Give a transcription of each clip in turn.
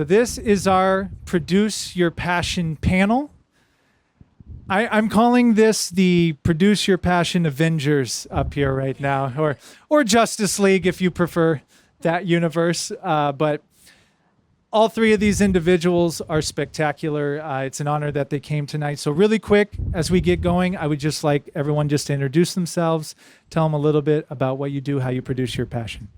So this is our Produce Your Passion panel. I'm calling this the Produce Your Passion Avengers up here right now, or Justice League if you prefer that universe. But all three of these individuals are spectacular. It's an honor that they came tonight. So really quick, as we get going, I would just like everyone just to introduce themselves, tell them a little bit about what you do, how you produce your passion.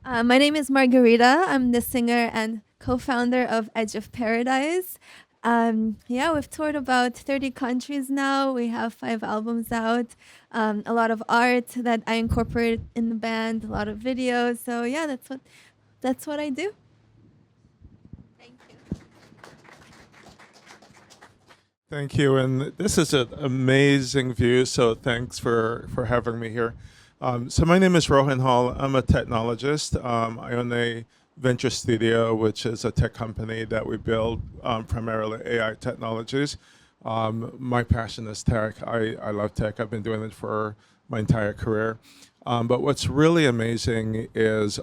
My name is Margarita. I'm the singer and co-founder of Edge of Paradise. We've toured about 30 countries now. We have 5 albums out, a lot of art that I incorporate in the band, a lot of videos. So yeah, that's what I do. Thank you. Thank you, and this is an amazing view, so thanks for having me here. So my name is Rohan. I'm a technologist. I own a venture studio, which is a tech company that we build primarily AI technologies. My passion is tech. I love tech. I've been doing it for my entire career. But what's really amazing is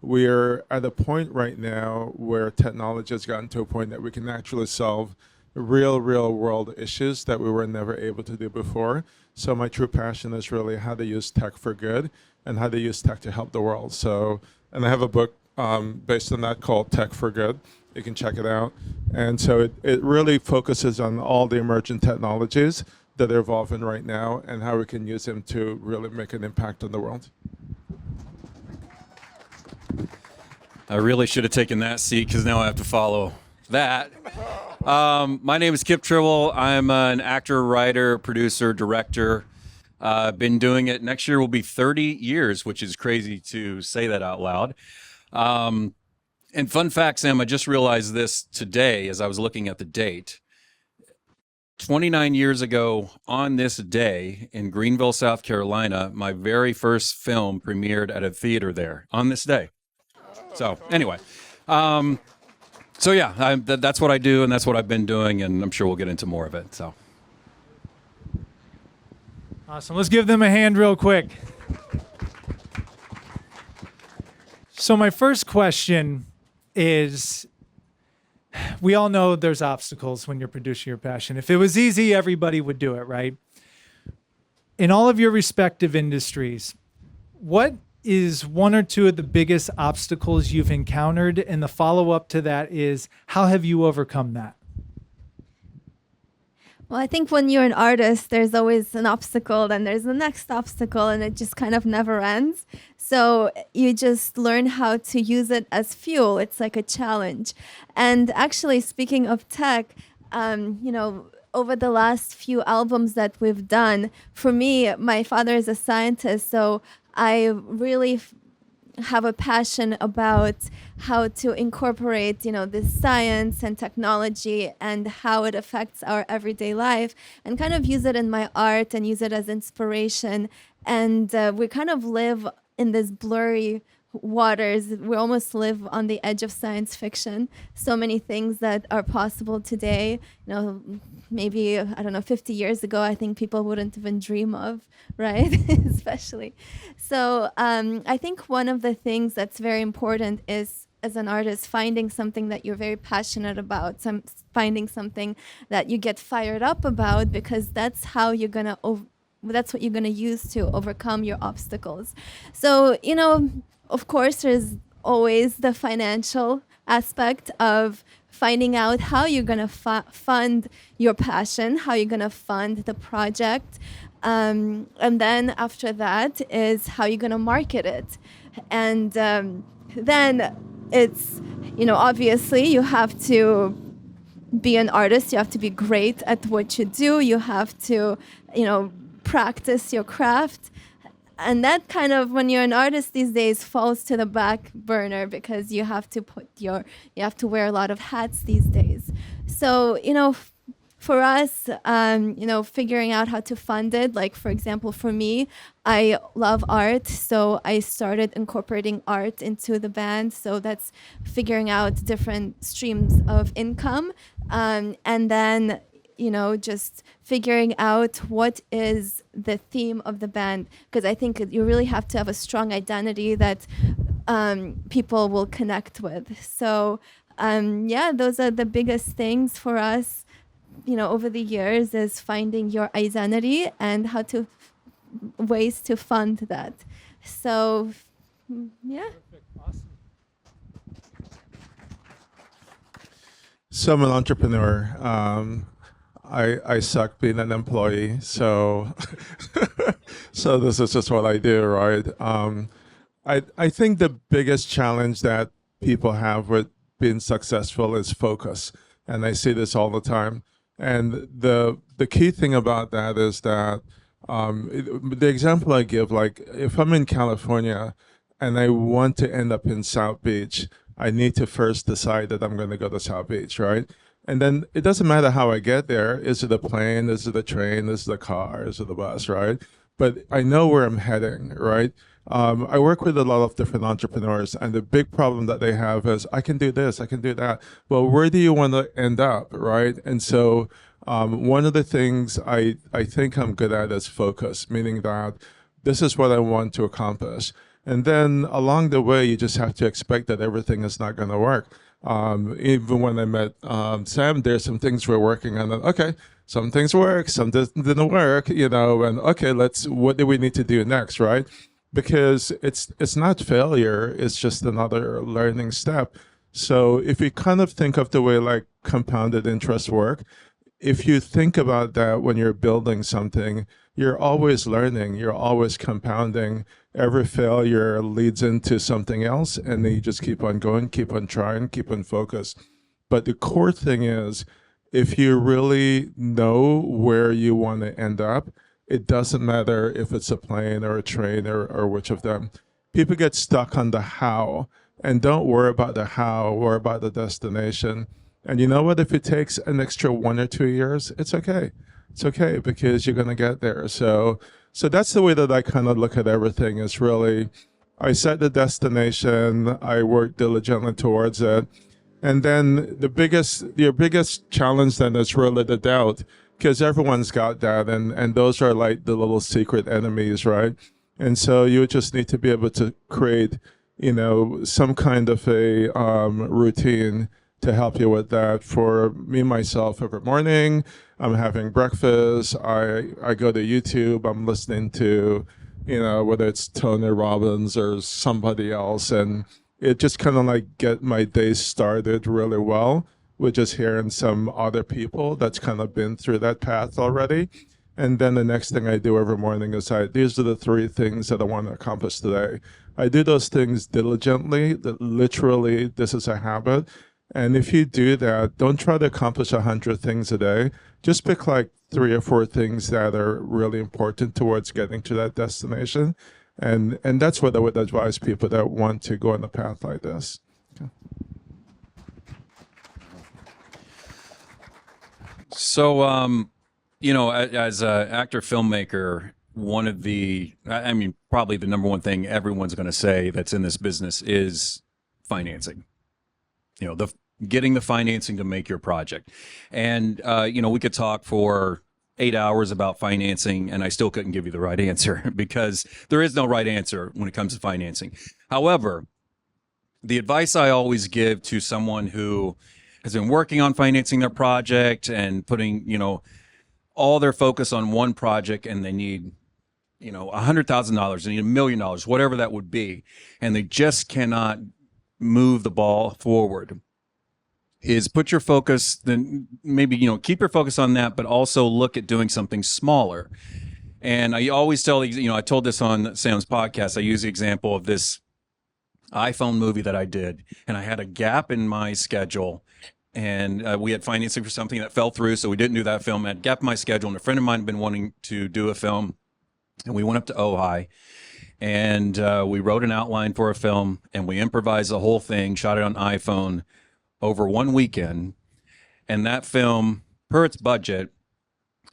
we're at a point right now where technology has gotten to a point that we can actually solve real world issues that we were never able to do before. So my true passion is really how to use tech for good and how to use tech to help the world. And I have a book based on that called Tech for Good. You can check it out. And so it really focuses on all the emerging technologies that are evolving right now and how we can use them to really make an impact on the world. I really should have taken that seat because now I have to follow that. My name is Kipp Tribble. I'm an actor, writer, producer, director. Been doing it. Next year will be 30 years, which is crazy to say that out loud. And fun fact, Sam, I just realized this today as I was looking at the date. 29 years ago on this day in Greenville, South Carolina, my very first film premiered at a theater there on this day. So anyway, that's what I do and that's what I've been doing, and I'm sure we'll get into more of it. So awesome. Let's give them a hand real quick. So my first question is, we all know there's obstacles when you're producing your passion. If it was easy, everybody would do it, right? In all of your respective industries, what is one or two of the biggest obstacles you've encountered? And the follow-up to that is, how have you overcome that? Well, I think when you're an artist, there's always an obstacle, then there's the next obstacle, and it just kind of never ends. So you just learn how to use it as fuel. It's like a challenge. And actually, speaking of tech, over the last few albums that we've done, for me, my father is a scientist, so I really have a passion about how to incorporate, this science and technology and how it affects our everyday life, and kind of use it in my art and use it as inspiration. And we kind of live in this blurry waters. We almost live on the edge of science fiction. So many things that are possible today, maybe, 50 years ago, I think people wouldn't even dream of, right? Especially. So I think one of the things that's very important is, as an artist, finding something that you're very passionate about, finding something that you get fired up about, because that's how you're going to that's what you're going to use to overcome your obstacles. So, of course, there's always the financial aspect of finding out how you're going to fund your passion, how you're going to fund the project. And then after that is how you're going to market it. And then it's, obviously you have to be an artist. You have to be great at what you do. You have to, practice your craft. And that kind of, when you're an artist these days, falls to the back burner because you have to wear a lot of hats these days. So, for us, figuring out how to fund it, like, for example, for me, I love art. So I started incorporating art into the band. So that's figuring out different streams of income. And then, just figuring out what is the theme of the band, because I think you really have to have a strong identity that people will connect with. So yeah, those are the biggest things for us, over the years, is finding your identity and how to ways to fund that. So yeah. So I'm an entrepreneur. I suck being an employee, so so this is just what I do, right? I think the biggest challenge that people have with being successful is focus, and I see this all the time. And the key thing about that is that the example I give, like if I'm in California and I want to end up in South Beach, I need to first decide that I'm going to go to South Beach, right? And then it doesn't matter how I get there. Is it a plane? Is it a train? Is it a car? Is it a bus, right? But I know where I'm heading, right? I work with a lot of different entrepreneurs, and the big problem that they have is, I can do this, I can do that. Well, where do you want to end up, right? And so one of the things I think I'm good at is focus, meaning that this is what I want to accomplish. And then along the way, you just have to expect that everything is not going to work. Even when I met Sam, there's some things we're working on. And, okay, some things work, some didn't work, and okay, what do we need to do next, right? Because it's not failure, it's just another learning step. So if you kind of think of the way like compounded interest work, if you think about that when you're building something, you're always learning, you're always compounding. Every failure leads into something else, and then you just keep on going, keep on trying, keep on focus. But the core thing is, if you really know where you want to end up, it doesn't matter if it's a plane or a train or which of them. People get stuck on the how, and don't worry about the how, worry about the destination. And you know what? If it takes an extra 1 or 2 years, it's okay. It's okay, because you're going to get there. So that's the way that I kind of look at everything, is really, I set the destination, I work diligently towards it. And then your biggest challenge then is really the doubt, because everyone's got that. And those are like the little secret enemies, right? And so you just need to be able to create, some kind of a routine to help you with that. For me, myself, every morning, I'm having breakfast. I go to YouTube. I'm listening to, whether it's Tony Robbins or somebody else. And it just kind of like get my day started really well with just hearing some other people that's kind of been through that path already. And then the next thing I do every morning is these are the 3 things that I want to accomplish today. I do those things diligently, that literally this is a habit. And if you do that, don't try to accomplish 100 things a day. Just pick like 3 or 4 things that are really important towards getting to that destination. And that's what I would advise people that want to go on a path like this. Okay. So, as an actor, filmmaker, one of probably the number one thing everyone's going to say that's in this business is financing. Getting the financing to make your project. And, we could talk for 8 hours about financing, and I still couldn't give you the right answer, because there is no right answer when it comes to financing. However, the advice I always give to someone who has been working on financing their project and putting, all their focus on one project, and they need, $100,000, they need $1 million, whatever that would be, and they just cannot move the ball forward, is put your focus, then maybe, keep your focus on that, but also look at doing something smaller. And I always tell, I told this on Sam's podcast, I use the example of this iPhone movie that I did, and I had a gap in my schedule, and we had financing for something that fell through, so we didn't do that film. I had a gap in my schedule, and a friend of mine had been wanting to do a film, and we went up to Ojai, and we wrote an outline for a film, and we improvised the whole thing, shot it on iPhone over one weekend. And that film, per its budget,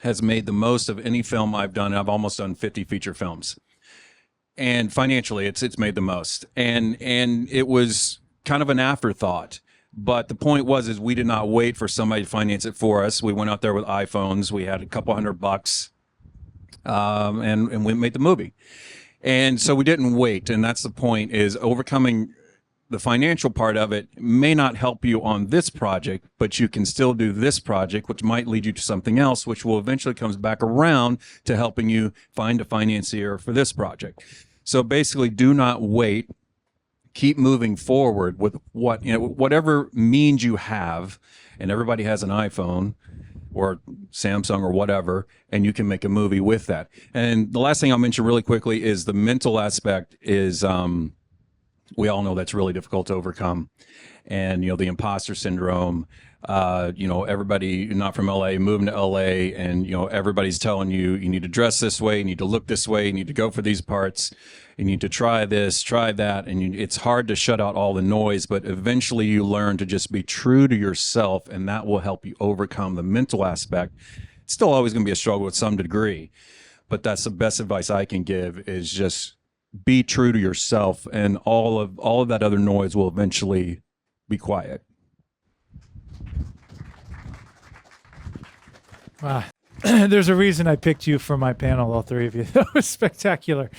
has made the most of any film I've done. I've almost done 50 feature films. And financially, it's made the most. And it was kind of an afterthought. But the point is we did not wait for somebody to finance it for us. We went out there with iPhones. We had a couple $100, and we made the movie. And so we didn't wait. And that's the point, is overcoming the financial part of it may not help you on this project, but you can still do this project, which might lead you to something else, which will eventually comes back around to helping you find a financier for this project. So basically, do not wait. Keep moving forward with whatever means you have, and everybody has an iPhone or Samsung or whatever, and you can make a movie with that. And the last thing I'll mention really quickly is the mental aspect is, we all know that's really difficult to overcome. And, the imposter syndrome, everybody not from LA moving to LA, and, everybody's telling you, you need to dress this way, you need to look this way, you need to go for these parts, you need to try this, try that. And it's hard to shut out all the noise, but eventually you learn to just be true to yourself, and that will help you overcome the mental aspect. It's still always going to be a struggle with some degree, but that's the best advice I can give, is just be true to yourself, and all of that other noise will eventually be quiet. Wow. There's a reason I picked you for my panel, all three of you. That was spectacular.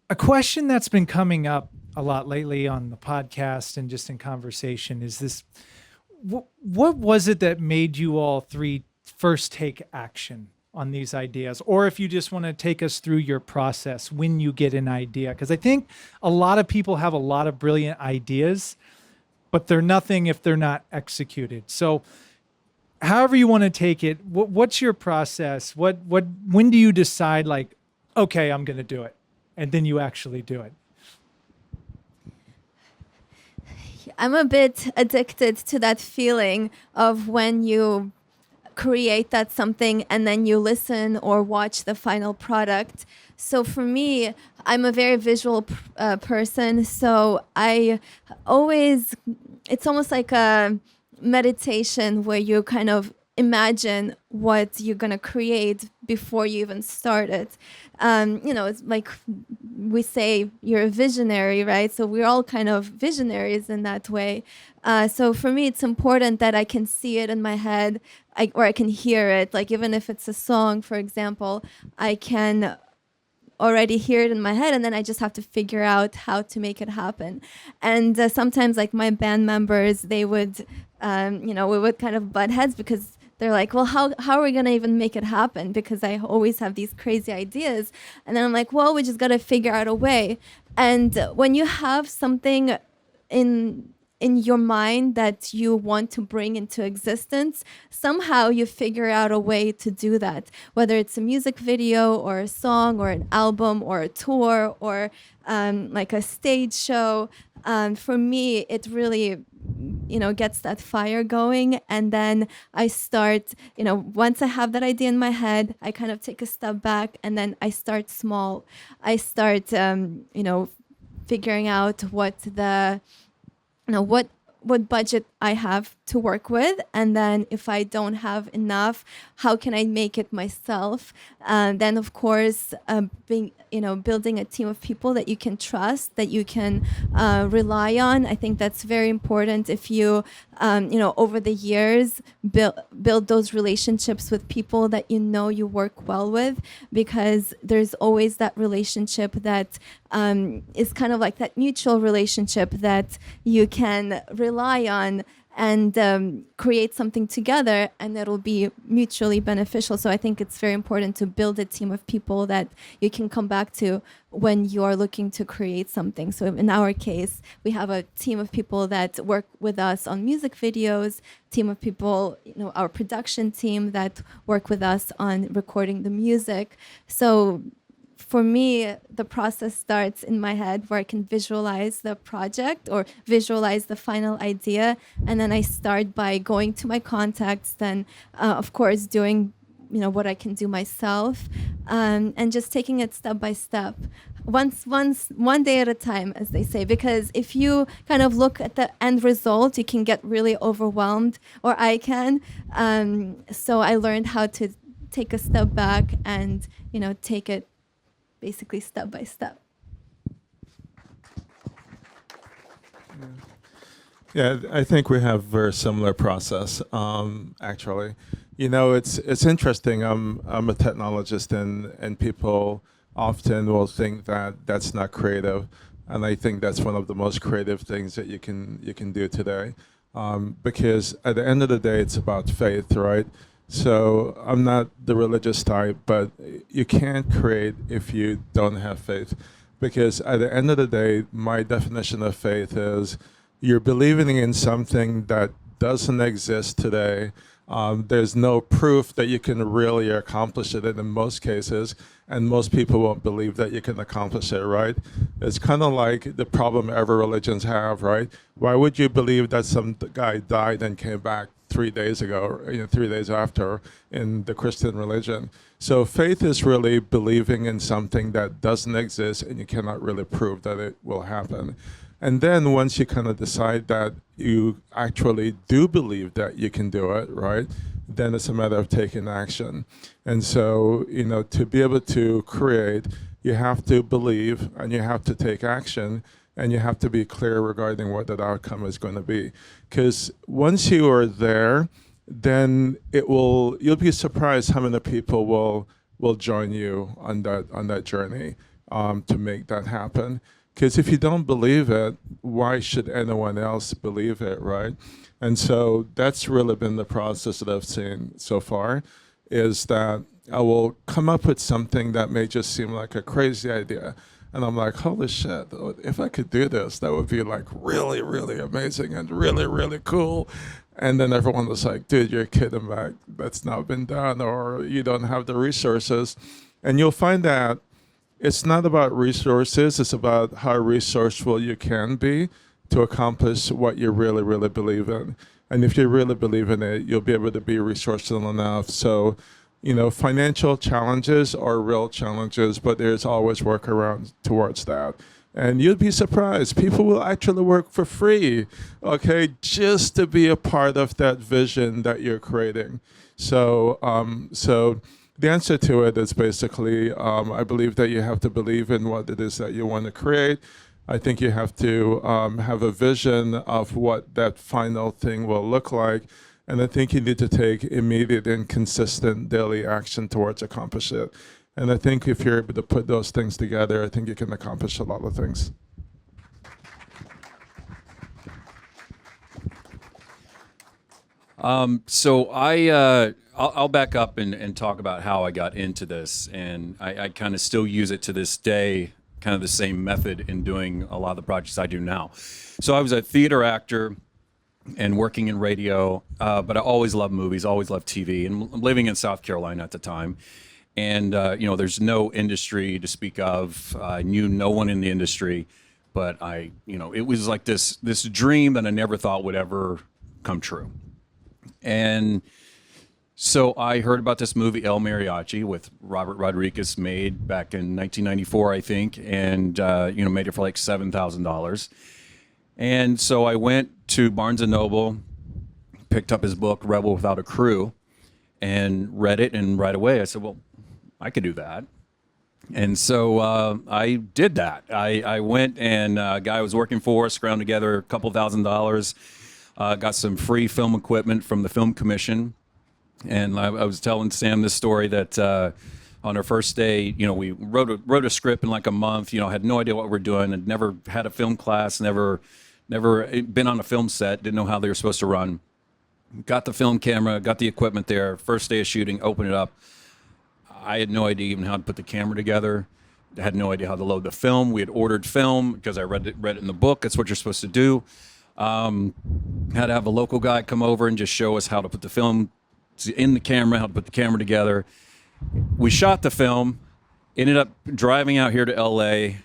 A question that's been coming up a lot lately on the podcast and just in conversation is this: what was it that made you all three first take action on these ideas? Or if you just want to take us through your process when you get an idea, because I think a lot of people have a lot of brilliant ideas, but they're nothing if they're not executed. So however you want to take it, what's your process? When do you decide, like, okay, I'm going to do it, and then you actually do it? I'm a bit addicted to that feeling of when you create that something and then you listen or watch the final product. So for me, I'm a very visual person. So I always, it's almost like a meditation where you kind of imagine what you're going to create before you even start it. It's like we say you're a visionary, right? So we're all kind of visionaries in that way. So for me, it's important that I can see it in my head, or I can hear it. Like even if it's a song, for example, I can already hear it in my head, and then I just have to figure out how to make it happen. And sometimes, like my band members, they would, we would kind of butt heads because they're like, well, how are we going to even make it happen? Because I always have these crazy ideas. And then I'm like, well, we just got to figure out a way. And when you have something in your mind that you want to bring into existence, somehow you figure out a way to do that, whether it's a music video or a song or an album or a tour or like a stage show. For me, it really gets that fire going. And then I start, once I have that idea in my head, I kind of take a step back, and then I start small. I start, figuring out what budget I have to work with, and then if I don't have enough, how can I make it myself? Then of course, building a team of people that you can trust, that you can rely on. I think that's very important. If you, over the years, build those relationships with people that you work well with, because there's always that relationship that is kind of like that mutual relationship that you can rely on and create something together, and it'll be mutually beneficial. So I think it's very important to build a team of people that you can come back to when you're looking to create something. So in our case, we have a team of people that work with us on music videos, team of people, our production team that work with us on recording the music. So for me, the process starts in my head where I can visualize the project or visualize the final idea. And then I start by going to my contacts, then, of course, doing, what I can do myself, and just taking it step by step. One day at a time, as they say, because if you kind of look at the end result, you can get really overwhelmed, or I can. So I learned how to take a step back and, take it basically step by step. Yeah, I think we have a very similar process, actually. It's interesting. I'm a technologist, and people often will think that that's not creative, and I think that's one of the most creative things that you can do today, because at the end of the day, it's about faith, right? So I'm not the religious type, but you can't create if you don't have faith, because at the end of the day, my definition of faith is you're believing in something that doesn't exist today. There's no proof that you can really accomplish it in most cases, and most people won't believe that you can accomplish it, right? It's kind of like the problem every religions have, right? Why would you believe that some guy died and came back 3 days ago, 3 days after in the Christian religion? So faith is really believing in something that doesn't exist and you cannot really prove that it will happen. And then once you kind of decide that you actually do believe that you can do it, right, then it's a matter of taking action. And so, to be able to create, you have to believe and you have to take action, and you have to be clear regarding what that outcome is going to be. Because once you are there, then you'll be surprised how many people will join you on that journey to make that happen. Because if you don't believe it, why should anyone else believe it, right? And so that's really been the process that I've seen so far, is that I will come up with something that may just seem like a crazy idea. And I'm like, holy shit, if I could do this, that would be like really, really amazing and really, really cool. And then everyone was like, dude, you're kidding, Mac. That's not been done, or you don't have the resources. And you'll find that it's not about resources, it's about how resourceful you can be to accomplish what you really, really believe in. And if you really believe in it, you'll be able to be resourceful enough. So, financial challenges are real challenges, but there's always workarounds towards that. And you'd be surprised, people will actually work for free, okay, just to be a part of that vision that you're creating. So the answer to it is basically, I believe that you have to believe in what it is that you want to create. I think you have to have a vision of what that final thing will look like. And I think you need to take immediate and consistent daily action towards accomplish it. And I think if you're able to put those things together, I think you can accomplish a lot of things. So I'll back up and talk about how I got into this, and I kind of still use it to this day, kind of the same method in doing a lot of the projects I do now. So I was a theater actor and working in radio, but I always loved movies, always loved TV, and living in South Carolina at the time. And, there's no industry to speak of. I knew no one in the industry, but it was like this dream that I never thought would ever come true. And so I heard about this movie, El Mariachi, with Robert Rodriguez, made back in 1994, I think, and, made it for like $7,000. And so I went to Barnes & Noble, picked up his book, Rebel Without a Crew, and read it, and right away I said, well, I could do that. And so I did that. I went, and a guy I was working for scrounged together a couple $1,000, got some free film equipment from the Film Commission. And I was telling Sam this story that on our first day, we wrote a script in like a month, had no idea what we're doing, had never had a film class, never been on a film set, didn't know how they were supposed to run. Got the film camera, got the equipment there, first day of shooting, opened it up. I had no idea even how to put the camera together. I had no idea how to load the film. We had ordered film because I read it in the book. That's what you're supposed to do. Had to have a local guy come over and just show us how to put the film in the camera, how to put the camera together. We shot the film, ended up driving out here to LA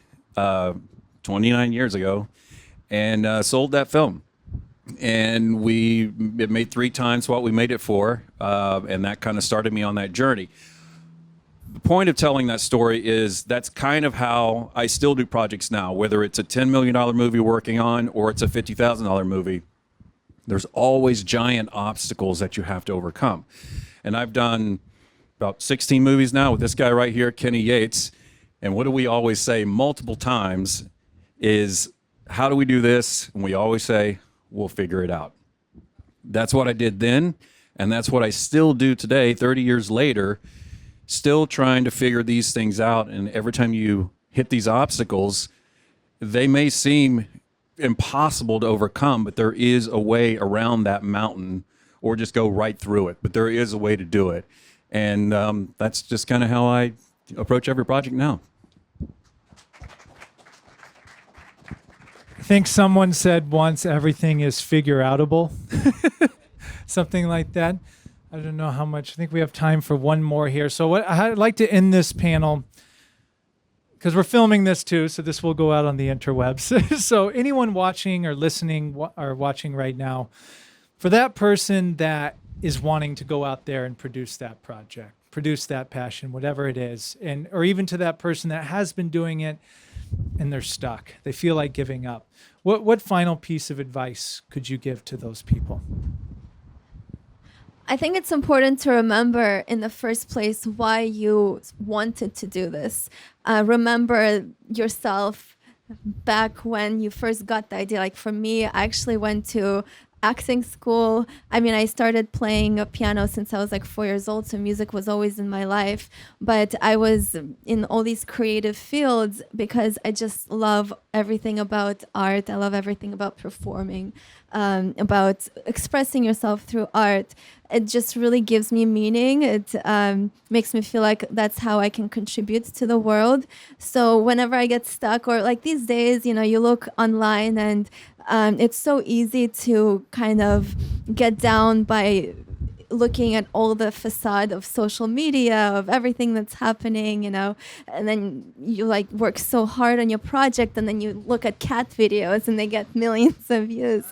29 years ago, and sold that film. And it made 3 times what we made it for, and that kind of started me on that journey. The point of telling that story is that's kind of how I still do projects now, whether it's a $10 million movie working on or it's a $50,000 movie. There's always giant obstacles that you have to overcome. And I've done about 16 movies now with this guy right here, Kenny Yates. And what do we always say multiple times is, how do we do this? And we always say, we'll figure it out. That's what I did then, and that's what I still do today, 30 years later. still trying to figure these things out. And every time you hit these obstacles, they may seem impossible to overcome, but there is a way around that mountain, or just go right through it. But there is a way to do it. And that's just kind of how I approach every project now. I think someone said once, everything is figure-outable. Something like that. I don't know how much. I think we have time for one more here. So what I'd like to end this panel, because we're filming this too, so this will go out on the interwebs. So anyone watching or listening or watching right now, for that person that is wanting to go out there and produce that project, produce that passion, whatever it is, and or even to that person that has been doing it and they're stuck, they feel like giving up. What final piece of advice could you give to those people? I think it's important to remember in the first place why you wanted to do this. Remember yourself back when you first got the idea. Like for me, I actually went to acting school. I mean, I started playing a piano since I was like 4 years old, so music was always in my life. But I was in all these creative fields because I just love everything about art. I love everything about performing, about expressing yourself through art. It just really gives me meaning. It makes me feel like that's how I can contribute to the world. So whenever I get stuck, or like these days, you know, you look online and it's so easy to kind of get down by looking at all the facade of social media, of everything that's happening, you know, and then you like work so hard on your project, and then you look at cat videos and they get millions of views.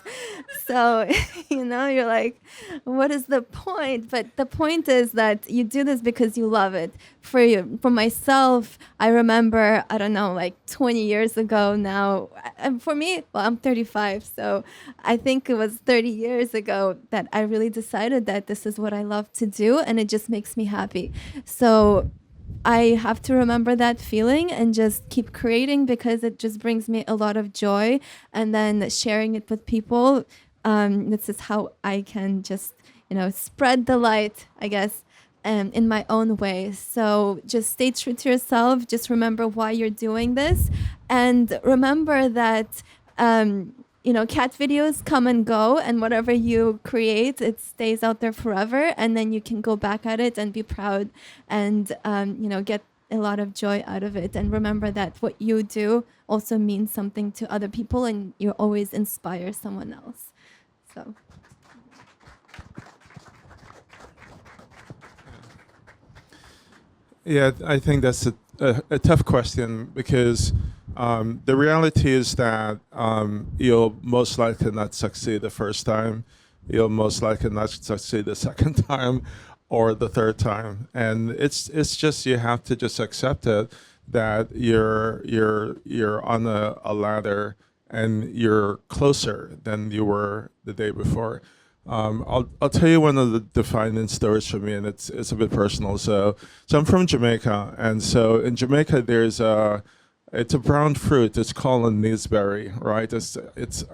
So, you know, you're like, what is the point? But the point is that you do this because you love it. For you, for myself, I remember, I don't know, like 20 years ago now, and for me, well, I'm 35, so I think it was 30 years ago that I really decided that this is what I love to do, and it just makes me happy. So I have to remember that feeling and just keep creating, because it just brings me a lot of joy, and then sharing it with people. This is how I can just, you know, spread the light, I guess, in my own way. So just stay true to yourself. Just remember why you're doing this, and remember that you know, cat videos come and go, and whatever you create, it stays out there forever, and then you can go back at it and be proud, and you know, get a lot of joy out of it. And remember that what you do also means something to other people, and you always inspire someone else. So Yeah, I think that's a tough question, because the reality is that you'll most likely not succeed the first time. You'll most likely not succeed the second time or the third time. And it's just, you have to just accept it, that you're on a ladder and you're closer than you were the day before. I'll tell you one of the defining stories for me, and it's a bit personal. So I'm from Jamaica, and so in Jamaica there's it's a brown fruit. It's called a gooseberry, right? It's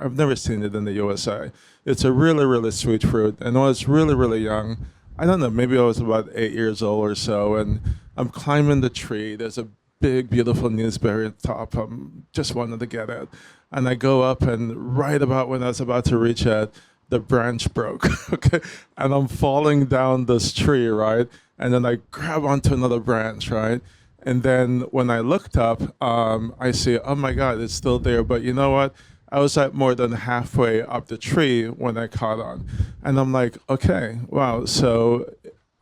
I've never seen it in the USA. It's a really, really sweet fruit. And when I was really, really young, I don't know, maybe I was about 8 years old or so, and I'm climbing the tree. There's a big, beautiful gooseberry at the top. I'm just wanted to get it, and I go up, and right about when I was about to reach it, the branch broke, okay? And I'm falling down this tree, right? And then I grab onto another branch, right? And then when I looked up, I see, oh my God, it's still there. But you know what? I was like more than halfway up the tree when I caught on. And I'm like, okay, wow. So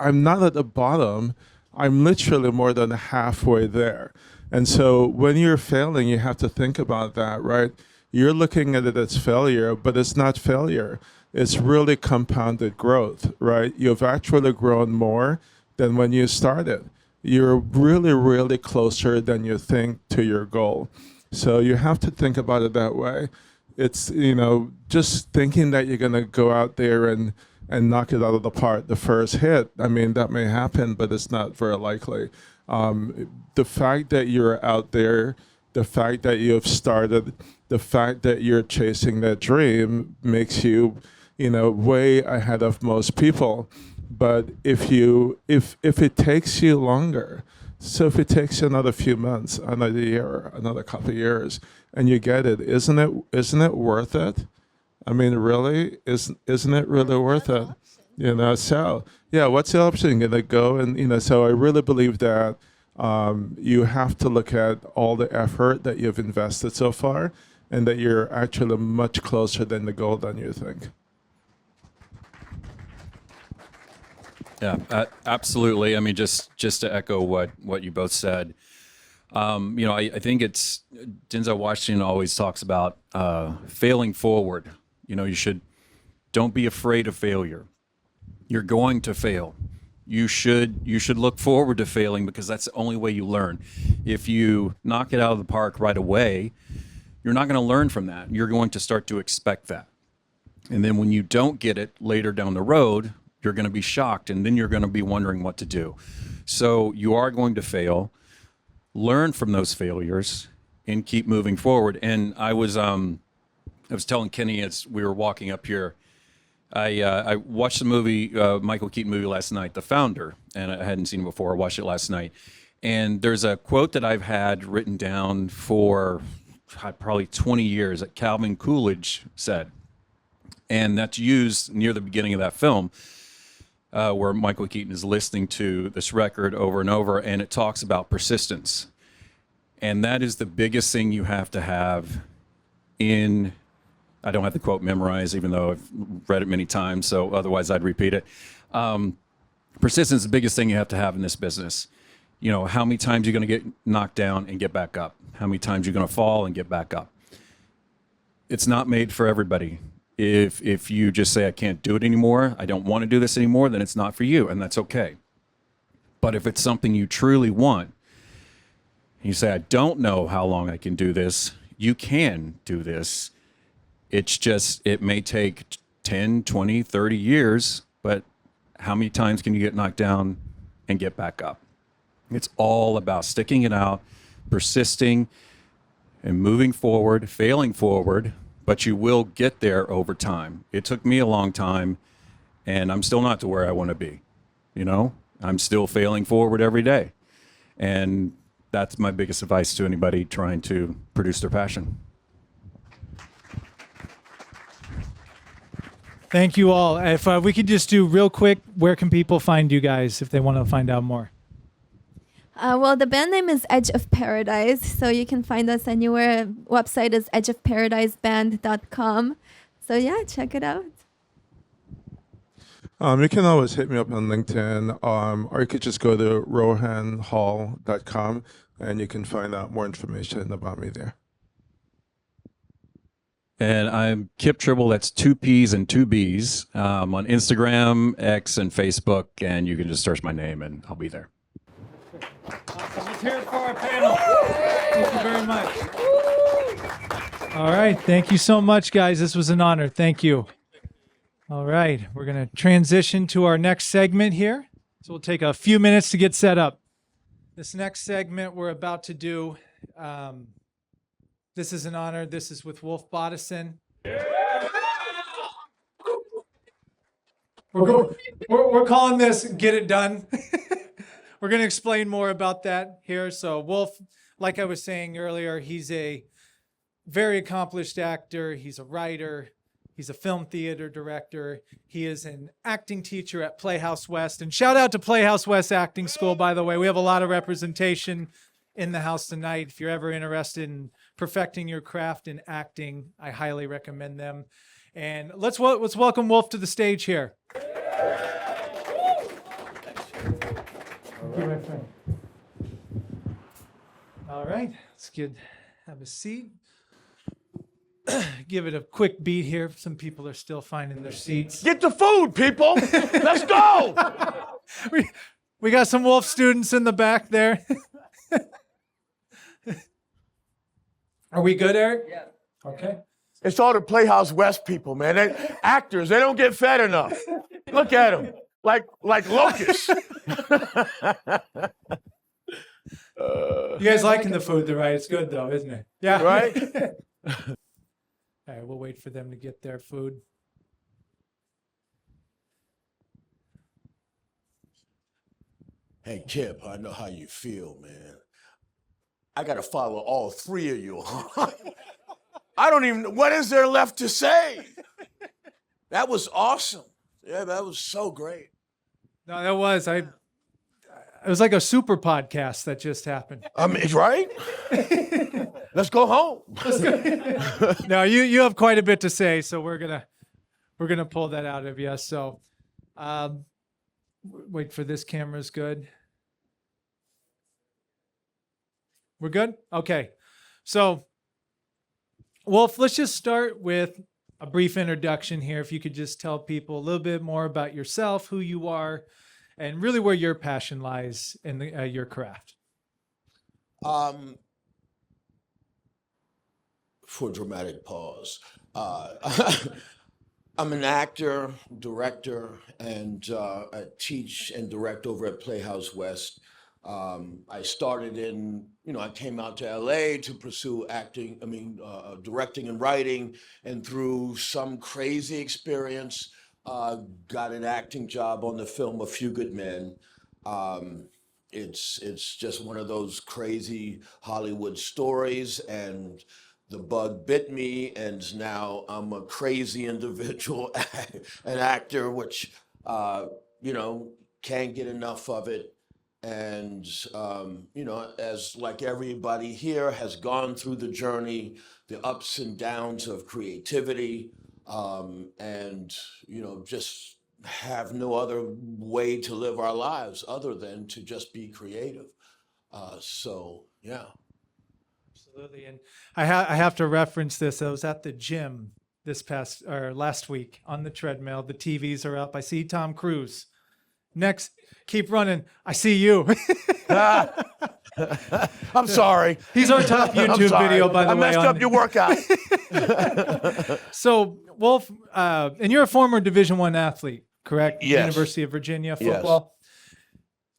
I'm not at the bottom. I'm literally more than halfway there. And so when you're failing, you have to think about that, right? You're looking at it as failure, but it's not failure. It's really compounded growth, right? You've actually grown more than when you started. You're really, really closer than you think to your goal. So you have to think about it that way. It's, you know, just thinking that you're going to go out there and knock it out of the park the first hit. I mean, that may happen, but it's not very likely. The fact that you're out there, the fact that you've started, the fact that you're chasing that dream makes you, you know, way ahead of most people. But if it takes you longer, so if it takes you another few months, another year, another couple of years, and you get it, isn't it worth it? I mean, really, isn't it really worth it? So yeah, what's the option? You're gonna go and so I really believe that you have to look at all the effort that you've invested so far, and that you're actually much closer than the goal than you think. Yeah, absolutely. I mean, just to echo what you both said, I think it's Denzel Washington always talks about failing forward. Don't be afraid of failure. You're going to fail. You should look forward to failing, because that's the only way you learn. If you knock it out of the park right away, you're not going to learn from that. You're going to start to expect that. And then when you don't get it later down the road, you're going to be shocked, and then you're going to be wondering what to do. So you are going to fail, learn from those failures, and keep moving forward. And I was telling Kenny as we were walking up here, I watched the movie, Michael Keaton movie last night, The Founder, and I hadn't seen it before. I watched it last night. And there's a quote that I've had written down for probably 20 years that Calvin Coolidge said. And that's used near the beginning of that film, where Michael Keaton is listening to this record over and over, and it talks about persistence. And that is the biggest thing you have to have in, I don't have the quote memorized, even though I've read it many times, so otherwise I'd repeat it. Persistence is the biggest thing you have to have in this business. How many times you're going to get knocked down and get back up? How many times you're going to fall and get back up? It's not made for everybody. If you just say, I can't do it anymore, I don't want to do this anymore, then it's not for you, and that's okay. But if it's something you truly want, you say, I don't know how long I can do this, you can do this. It's just, it may take 10, 20, 30 years, but how many times can you get knocked down and get back up? It's all about sticking it out, persisting, and moving forward, failing forward, but you will get there over time. It took me a long time, and I'm still not to where I want to be. I'm still failing forward every day. And that's my biggest advice to anybody trying to produce their passion. Thank you all. If we could just do real quick, where can people find you guys if they want to find out more? Well, the band name is Edge of Paradise, so you can find us anywhere. Website is edgeofparadiseband.com. So yeah, check it out. You can always hit me up on LinkedIn, or you could just go to rohanhall.com, and you can find out more information about me there. And I'm Kipp Tribble, that's 2 P's and 2 B's, on Instagram, X, and Facebook, and you can just search my name and I'll be there. Awesome. Let's hear it for our panel. Thank you very much. All right. Thank you so much, guys. This was an honor. Thank you. All right. We're going to transition to our next segment here. So we'll take a few minutes to get set up. This next segment we're about to do, this is an honor. This is with Wolf Bodison. We're calling this Get It Done. We're going to explain more about that here. So Wolf, like I was saying earlier, he's a very accomplished actor. He's a writer. He's a film theater director. He is an acting teacher at Playhouse West. And shout out to Playhouse West Acting School, by the way. We have a lot of representation in the house tonight. If you're ever interested in perfecting your craft in acting, I highly recommend them. And let's welcome Wolf to the stage here. Thank you, my friend. All right, let's have a seat. Give it a quick beat here. Some people are still finding their seats. Get the food, people. Let's go. We got some Wolf students in the back there. Are we good, Eric? Yeah. Okay. It's all the Playhouse West people, man. Actors, they don't get fed enough. Look at them, like locusts. You guys liking the food, though, right? It's good, though, isn't it? Yeah. Right? All right, we'll wait for them to get their food. Hey, Kipp, I know how you feel, man. I got to follow all three of you. I don't even, what is there left to say? That was awesome. Yeah, that was so great. No, that was it was like a super podcast that just happened. Right? Let's go home. No, you have quite a bit to say, so we're gonna pull that out of you. So, wait for this camera's good. We're good? Okay. So, Wolf, let's just start with a brief introduction here. If you could just tell people a little bit more about yourself, who you are, and really where your passion lies in your craft. For a dramatic pause. I'm an actor, director, and I teach and direct over at Playhouse West. I started I came out to LA to pursue directing and writing, and through some crazy experience, got an acting job on the film A Few Good Men. It's just one of those crazy Hollywood stories, and the bug bit me, and now I'm a crazy individual, an actor, which can't get enough of it. And as like everybody here has gone through the journey, the ups and downs of creativity, and just have no other way to live our lives other than to just be creative. So yeah. Absolutely. And I have to reference this. I was at the gym last week on the treadmill. The TVs are up. I see Tom Cruise. Next, keep running. I see you. I'm sorry. He's our top YouTube video, by the way. I messed up your workout. So, Wolf, and you're a former Division I athlete, correct? Yes. University of Virginia football. Yes.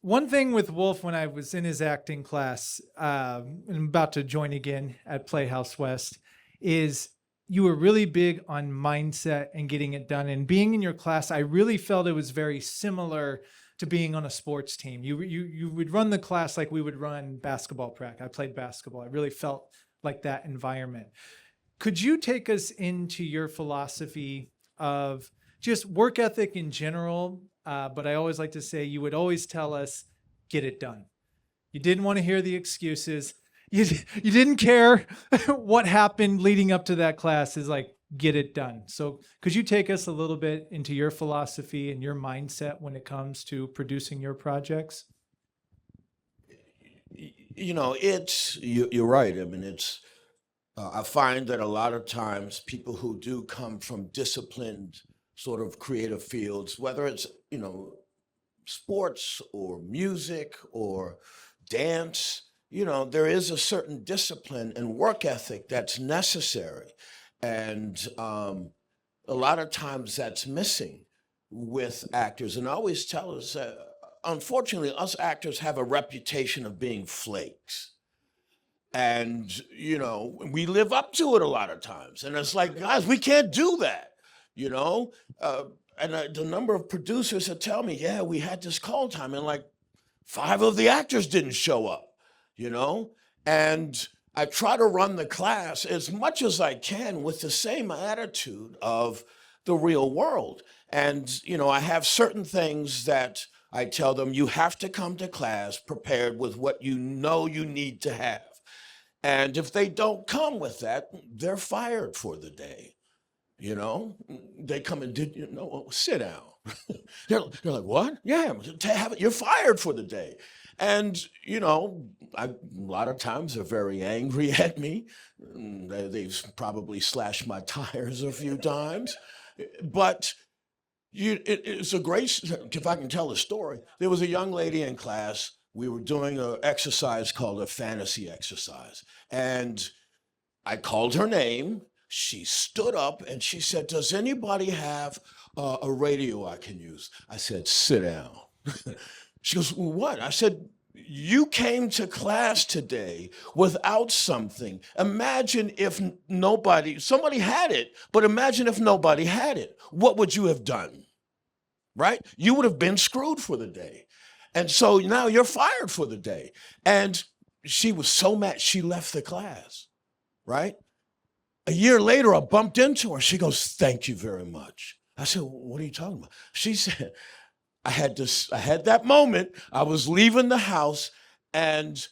One thing with Wolf, when I was in his acting class, and I'm about to join again at Playhouse West, is you were really big on mindset and getting it done. And being in your class, I really felt it was very similar to being on a sports team. You would run the class like we would run basketball practice. I played basketball. I really felt like that environment. Could you take us into your philosophy of just work ethic in general? But I always like to say you would always tell us, get it done. You didn't want to hear the excuses. You didn't care what happened leading up to that class. Is like, get it done. So could you take us a little bit into your philosophy and your mindset when it comes to producing your projects? You're right. I mean, I find that a lot of times people who do come from disciplined sort of creative fields, whether it's, sports or music or dance, there is a certain discipline and work ethic that's necessary. And a lot of times that's missing with actors. And I always tell us that, unfortunately, us actors have a reputation of being flakes. And, we live up to it a lot of times. And it's like, guys, we can't do that, And the number of producers that tell me, yeah, we had this call time, and like 5 of the actors didn't show up, And I try to run the class as much as I can with the same attitude of the real world. And, I have certain things that I tell them, you have to come to class prepared with what you need to have. And if they don't come with that, they're fired for the day. They come and sit down. they're like, what? Yeah, you're fired for the day. And, a lot of times they're very angry at me. They've probably slashed my tires a few times. But it's a great, if I can tell a story, there was a young lady in class. We were doing an exercise called a fantasy exercise. And I called her name. She stood up and she said, does anybody have a radio I can use? I said, sit down. She goes, well, what? I said, you came to class today without something. Imagine if somebody had it, but imagine if nobody had it. What would you have done? Right? You would have been screwed for the day. And so now you're fired for the day. And she was so mad, she left the class, right? A year later, I bumped into her. She goes, "Thank you very much." I said, "What are you talking about?" She said, I had that moment. I was leaving the house and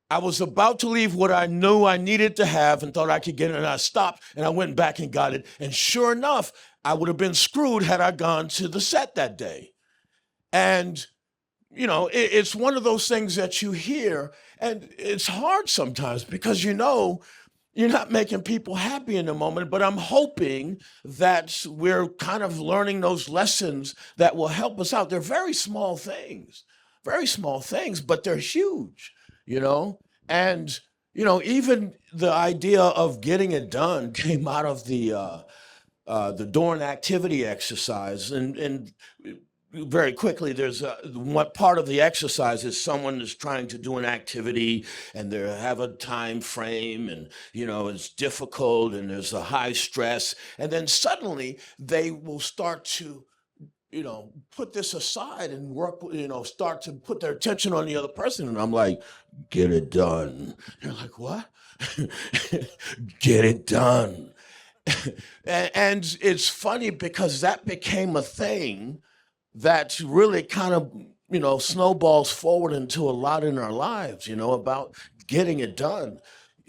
I was about to leave what I knew I needed to have and thought I could get it, and I stopped and I went back and got it. And sure enough, I would have been screwed had I gone to the set that day. And it's one of those things that you hear, and it's hard sometimes because you're not making people happy in the moment, but I'm hoping that we're kind of learning those lessons that will help us out. They're very small things, but they're huge, And, even the idea of getting it done came out of the Dorn activity exercise. And very quickly, there's one part of the exercise is someone is trying to do an activity and they have a time frame and, it's difficult and there's a high stress. And then suddenly they will start to, put this aside and work, start to put their attention on the other person. And I'm like, "Get it done." They're like, "What?" "Get it done." And it's funny because that became a thing that really kind of, snowballs forward into a lot in our lives, about getting it done.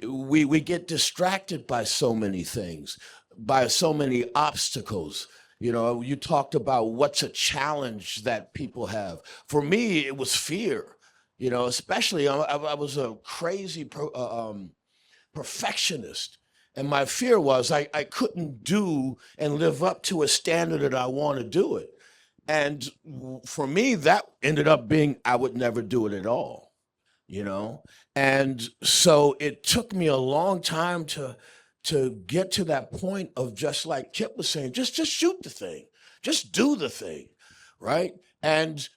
We get distracted by so many things, by so many obstacles. You talked about what's a challenge that people have. For me, it was fear, especially I was a crazy perfectionist. And my fear was I couldn't do and live up to a standard that I want to do it. And for me, that ended up being I would never do it at all, And so it took me a long time to get to that point of, just like Kipp was saying, just shoot the thing, just do the thing, right? And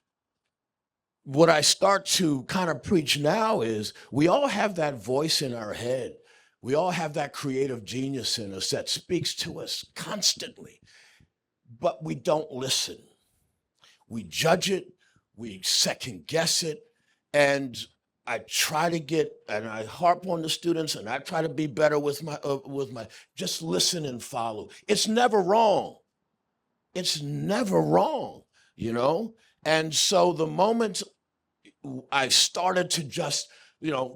what I start to kind of preach now is we all have that voice in our head. We all have that creative genius in us that speaks to us constantly, but we don't listen. We judge it, we second guess it, and I try to and I harp on the students, and I try to be better with my just listen and follow. It's never wrong. It's never wrong, And so the moment I started to just,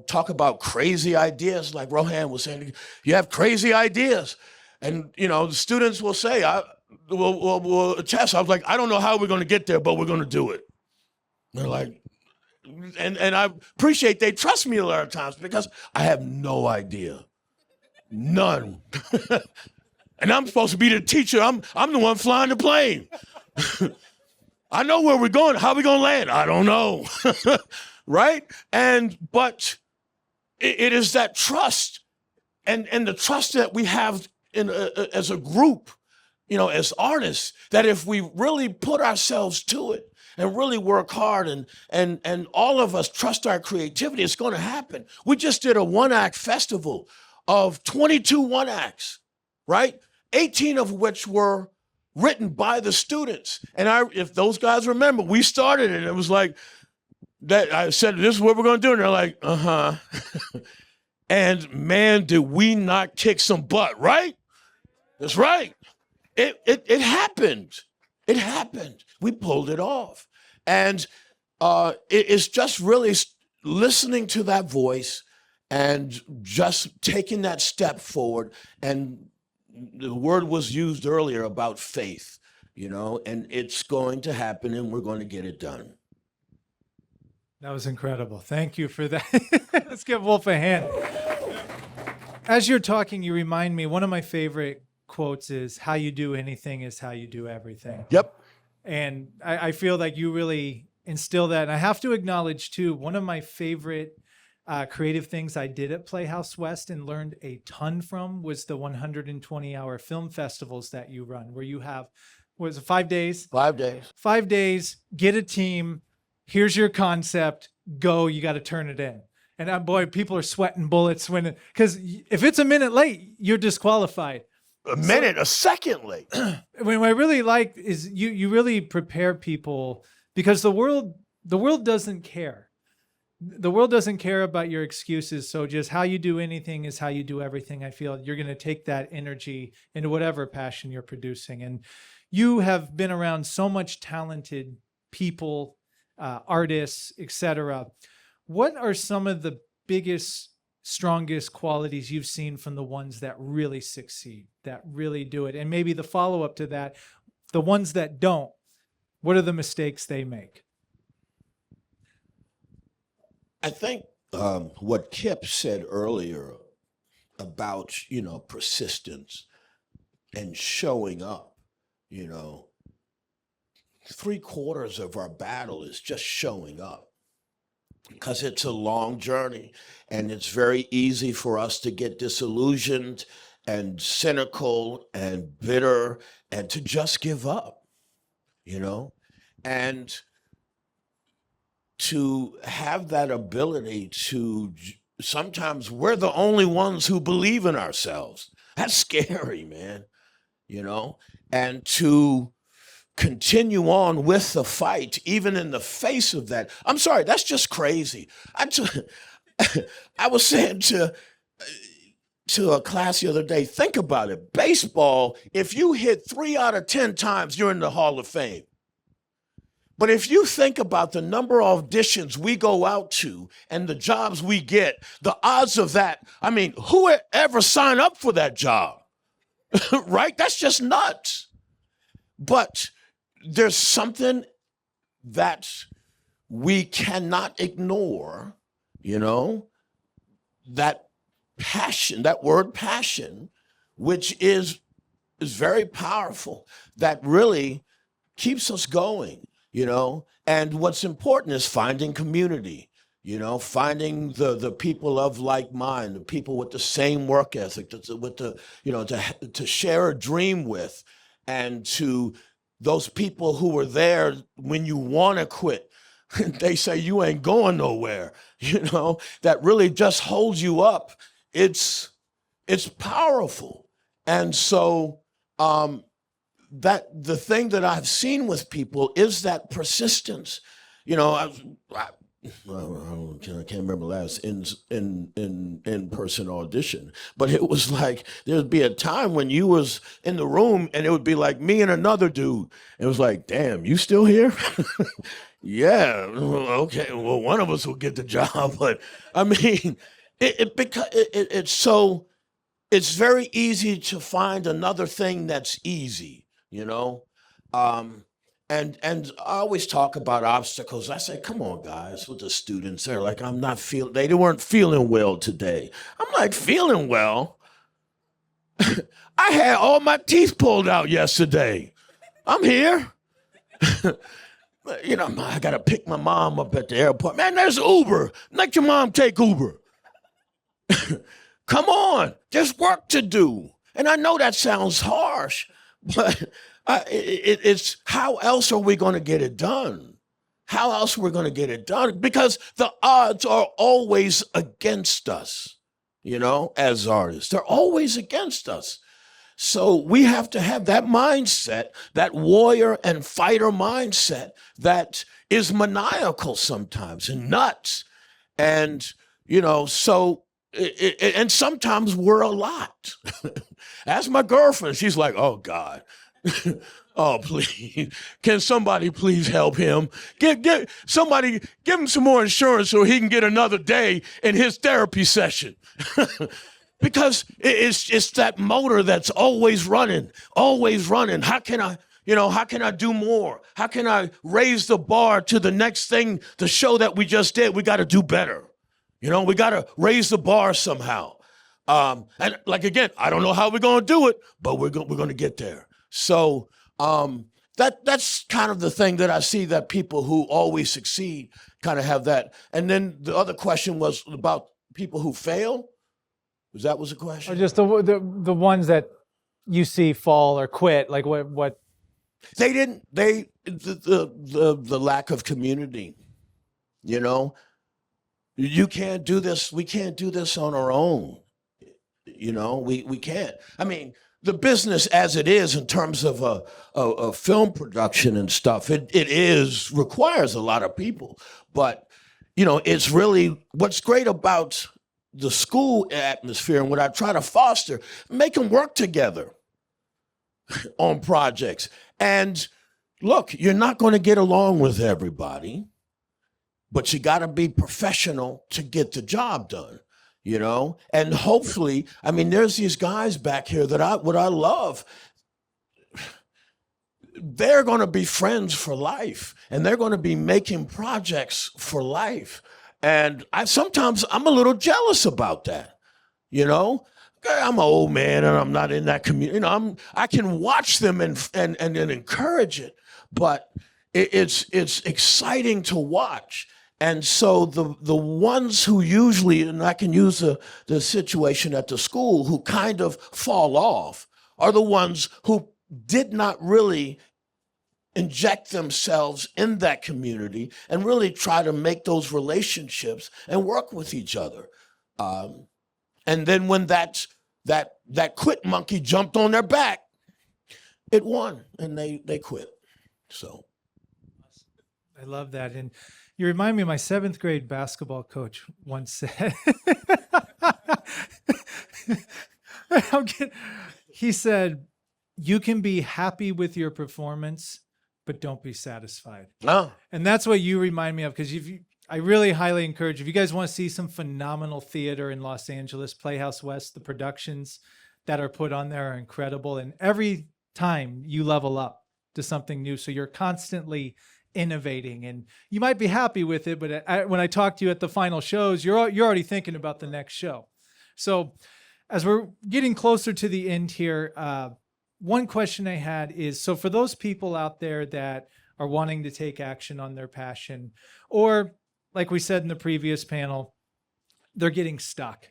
talk about crazy ideas, like Rohan was saying, you have crazy ideas, and the students will say, we'll attest. I was like, I don't know how we're going to get there, but we're going to do it. And they're like, and I appreciate they trust me a lot of times because I have no idea, none. And I'm supposed to be the teacher. I'm the one flying the plane. I know where we're going. How are we going to land? I don't know. Right? But it is that trust and the trust that we have as a group, as artists, that if we really put ourselves to it and really work hard and all of us trust our creativity, it's going to happen. We just did a one-act festival of 22 one-acts, right? 18 of which were written by the students. And if those guys remember, we started it. It was like that. I said, "This is what we're going to do." And they're like, "Uh-huh." And man, did we not kick some butt, right? That's right. It happened. It happened. We pulled it off. And it's just really listening to that voice and just taking that step forward. And the word was used earlier about faith, and it's going to happen and we're going to get it done. That was incredible. Thank you for that. Let's give Wolf a hand. As you're talking, you remind me, one of my favorite quotes is, "How you do anything is how you do everything." Yep. And I feel like you really instill that. And I have to acknowledge, too, one of my favorite creative things I did at Playhouse West and learned a ton from was the 120-hour film festivals that you run, where you have, was it 5 days? 5 days. 5 days, get a team, here's your concept, go, you got to turn it in. And boy, people are sweating bullets because if it's a minute late, you're disqualified. A second late. What I really like is you really prepare people, because the world the world doesn't care. The world doesn't care about your excuses. So just how you do anything is how you do everything. I feel you're going to take that energy into whatever passion you're producing. And you have been around so much talented people, artists, etc. What are some of the biggest, strongest qualities you've seen from the ones that really succeed, that really do it? And maybe the follow-up to that, the ones that don't, what are the mistakes they make? I think what Kipp said earlier about, persistence and showing up, 3/4 of our battle is just showing up, because it's a long journey, and it's very easy for us to get disillusioned and cynical and bitter and to just give up, and to have that ability to, sometimes we're the only ones who believe in ourselves. That's scary, man, and to continue on with the fight, even in the face of that. I'm sorry, that's just crazy. I was saying to a class the other day, think about it. Baseball, if you hit 3 out of 10 times, you're in the Hall of Fame. But if you think about the number of auditions we go out to and the jobs we get, the odds of that, who would ever sign up for that job? Right? That's just nuts. But there's something that we cannot ignore, that passion, that word passion, which is very powerful, that really keeps us going, and what's important is finding community, finding the people of like mind, the people with the same work ethic, with to share a dream with, and to those people who were there when you want to quit. They say you ain't going nowhere, that really just holds you up. It's powerful. And so that the thing that I've seen with people is that persistence. I can't remember last in-person audition, but it was like there'd be a time when you was in the room and it would be like me and another dude. It was like, damn, you still here? Yeah, okay, well, one of us will get the job, but it's very easy to find another thing that's easy, And I always talk about obstacles. I say, come on, guys, with the students. They're like, they weren't feeling well today. I'm like, feeling well? I had all my teeth pulled out yesterday. I'm here. I got to pick my mom up at the airport. Man, there's Uber. Let your mom take Uber. Come on, there's work to do. And I know that sounds harsh, but it's how else are we going to get it done? How else are we going to get it done? Because the odds are always against us, as artists. They're always against us. So we have to have that mindset, that warrior and fighter mindset that is maniacal sometimes and nuts. And, so, and sometimes we're a lot. Ask my girlfriend. She's like, oh, God. Oh, please. Can somebody please help him? Somebody give him some more insurance so he can get another day in his therapy session. Because it's that motor that's always running. How can I do more? How can I raise the bar to the next thing, the show that we just did? We got to do better. We got to raise the bar somehow. And again, I don't know how we're going to do it, but we're going to get there. So that's kind of the thing that I see, that people who always succeed kind of have that. And then the other question was about people who fail. Was the question? Or just the ones that you see fall or quit, like what? They didn't. The lack of community. You can't do this. We can't do this on our own. We can't. the business as it is in terms of a film production and stuff, it requires a lot of people. But, it's really what's great about the school atmosphere and what I try to foster, make them work together on projects. And look, you're not going to get along with everybody, but you got to be professional to get the job done. And hopefully, there's these guys back here that what I love, they're going to be friends for life, and they're going to be making projects for life. And sometimes I'm a little jealous about that, I'm an old man and I'm not in that community. I can watch them and encourage it, but it's exciting to watch. And so the ones who usually, and I can use the situation at the school, who kind of fall off are the ones who did not really inject themselves in that community and really try to make those relationships and work with each other. And then when that quit monkey jumped on their back, it won and they quit. So I love that. And you remind me of my 7th grade basketball coach once said, he said, you can be happy with your performance, but don't be satisfied. Oh. And that's what you remind me of, because I really highly encourage, if you guys want to see some phenomenal theater in Los Angeles, Playhouse West, the productions that are put on there are incredible. And every time you level up to something new. So you're constantly innovating, and you might be happy with it, but when I talk to you at the final shows, you're already thinking about the next show. So as we're getting closer to the end here, one question I had is, so for those people out there that are wanting to take action on their passion, or like we said in the previous panel, they're getting stuck,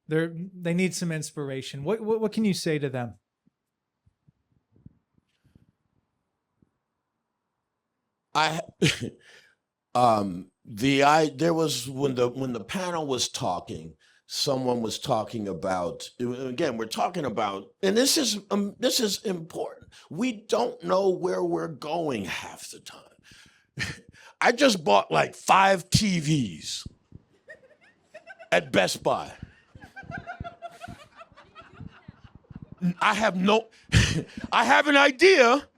they need some inspiration, what can you say to them? There was, when the panel was talking, someone was talking about, again, we're talking about, and this is important. We don't know where we're going half the time. I just bought like 5 TVs at Best Buy. I have an idea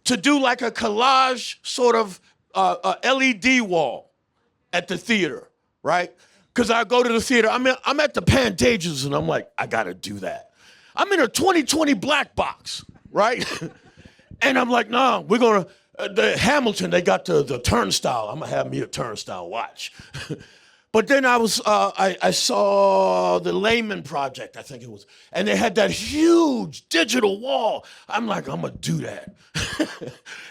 to do like a collage sort of LED wall at the theater, right? Because I go to the theater, I'm at the Pantages, and I'm like, I gotta do that. I'm in a 2020 black box, right? And I'm like, nah, we're gonna, the Hamilton, they got the turnstile. I'm gonna have me a turnstile watch. But then I saw the Layman Project, I think it was, and they had that huge digital wall. I'm like, I'm gonna do that.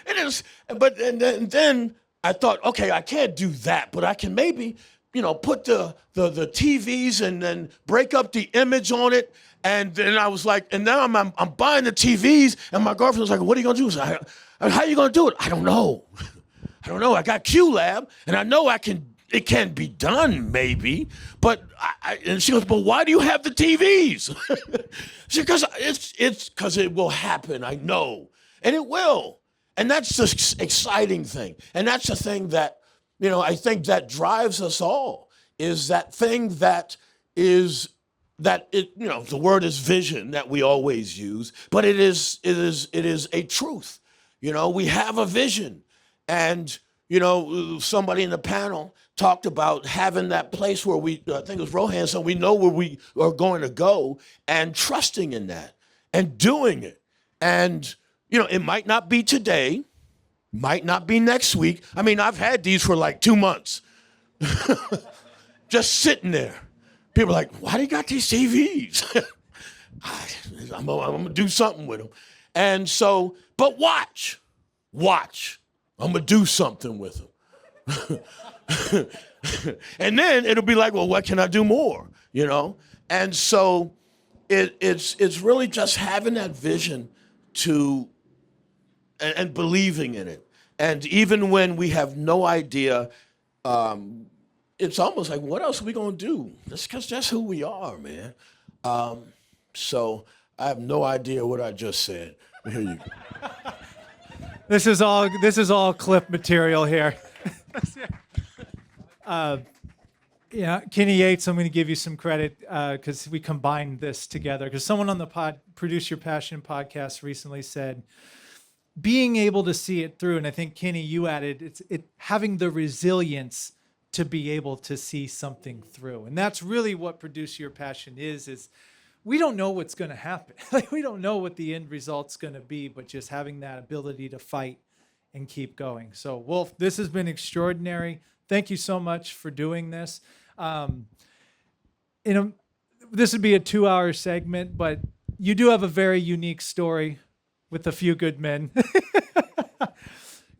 And then I thought, okay, I can't do that, but I can maybe, put the TVs and then break up the image on it. And then I was like, and now I'm buying the TVs, and my girlfriend was like, what are you gonna do? I said, how are you gonna do it? I don't know. I got QLab, and I know it can be done, maybe, but and she goes, but why do you have the TVs? She goes, it's because it will happen, I know, and it will. And that's the exciting thing. And that's the thing that, I think that drives us all, is that thing the word is vision that we always use, but it is a truth. We have a vision. And, somebody in the panel talked about having that place where I think it was Rohan, so we know where we are going to go, and trusting in that and doing it. And, it might not be today, might not be next week. I've had these for like 2 months, just sitting there. People are like, why do you got these TVs? I'm going to do something with them. And so, but watch. I'm going to do something with them. And then it'll be like, well, what can I do more? And so it's really just having that vision and believing in it. And even when we have no idea, it's almost like, what else are we going to do? That's because that's who we are, man. So I have no idea what I just said. Here you go. This is all clip material here. Yeah, Kenny Yates, I'm going to give you some credit because we combined this together. Because someone on the Produce Your Passion podcast recently said, being able to see it through, and I think Kenny, you added, it having the resilience to be able to see something through, and that's really what Produce Your Passion is we don't know what's going to happen. Like, we don't know what the end result's going to be, but just having that ability to fight and keep going. So, Wolf, this has been extraordinary. Thank you so much for doing this. This would be a 2-hour segment, but you do have a very unique story with A Few Good Men.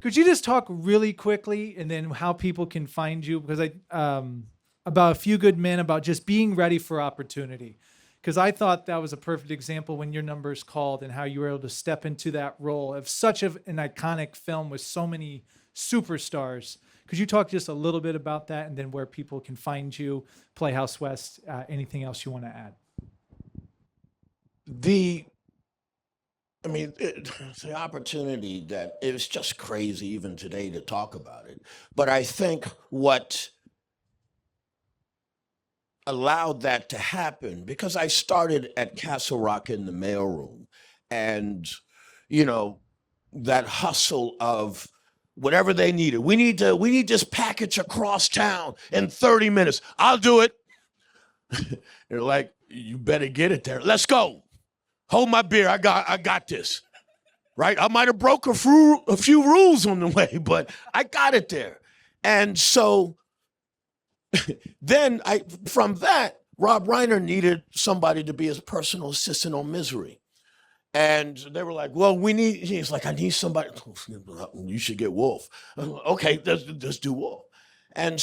Could you just talk really quickly and then how people can find you? Because about A Few Good Men, about just being ready for opportunity. Because I thought that was a perfect example when your numbers called and how you were able to step into that role of such an iconic film with so many superstars. Could you talk just a little bit about that and then where people can find you, Playhouse West, anything else you want to add? The opportunity that it was just crazy even today to talk about it. But I think what allowed that to happen, because I started at Castle Rock in the mailroom, and that hustle of whatever they needed. We need this package across town in 30 minutes. I'll do it. They're like, you better get it there. Let's go. Hold my beer. I got this. Right? I might have broke a few rules on the way, but I got it there. And so then from that, Rob Reiner needed somebody to be his personal assistant on Misery. And they were like, well, he's like, I need somebody. You should get Wolf. Okay, let's do Wolf. And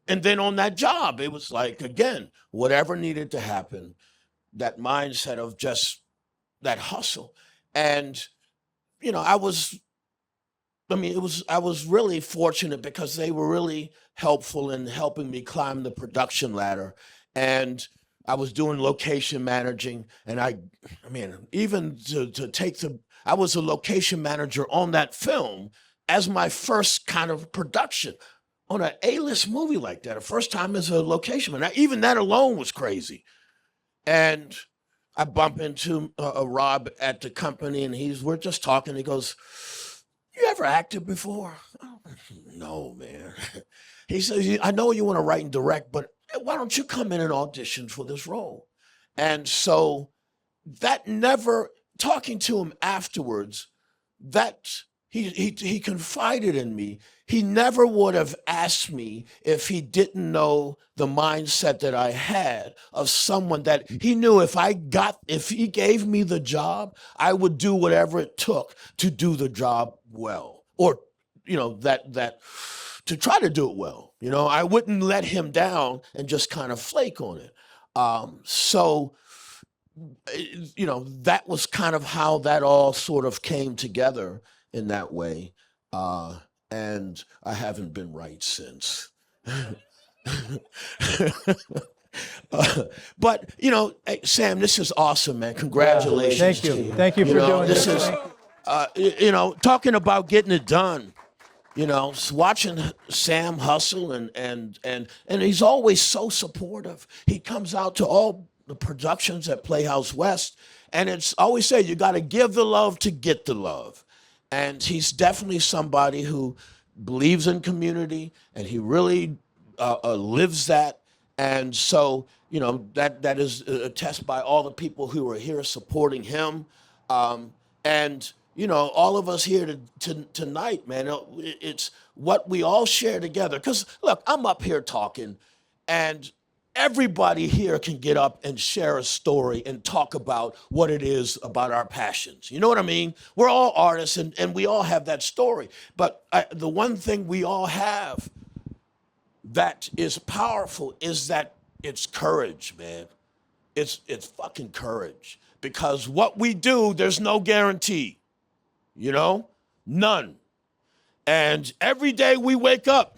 then on that job, it was like, again, whatever needed to happen, that mindset of just that hustle. And, I was really fortunate because they were really helpful in helping me climb the production ladder. And I was doing location managing, and I was a location manager on that film as my first kind of production on an A-list movie like that, a first time as a location manager. Even that alone was crazy. And I bump into Rob at the company, and we're just talking. He goes, you ever acted before? Oh, no, man. He says, I know you want to write and direct, but why don't you come in and audition for this role? And so talking to him afterwards, that he confided in me. He never would have asked me if he didn't know the mindset that I had of someone that he knew if he gave me the job, I would do whatever it took to do the job well, or, that to try to do it well. I wouldn't let him down and just kind of flake on it. That was kind of how that all sort of came together in that way. And I haven't been right since. But, hey, Sam, this is awesome, man. Congratulations. Thank you. Thank you for doing this. Talking about getting it done. Watching Sam hustle and he's always so supportive. He comes out to all the productions at Playhouse West, and it's always said you got to give the love to get the love. And he's definitely somebody who believes in community, and he really lives that. And so, that is attested by all the people who are here supporting him. And all of us here tonight, man, it's what we all share together. Because, look, I'm up here talking, and everybody here can get up and share a story and talk about what it is about our passions. You know what I mean? We're all artists, and we all have that story. But the one thing we all have that is powerful is that it's courage, man. It's fucking courage. Because what we do, there's no guarantee. None. And every day we wake up,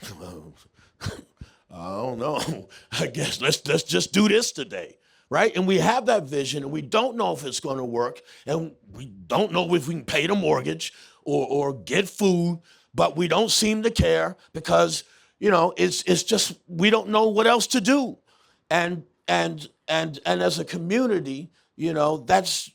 I don't know. I guess let's just do this today. right? And we have that vision, and we don't know if it's going to work, and we don't know if we can pay the mortgage or get food, but we don't seem to care because, you know, it's just we don't know what else to do. And as a community, you know, that's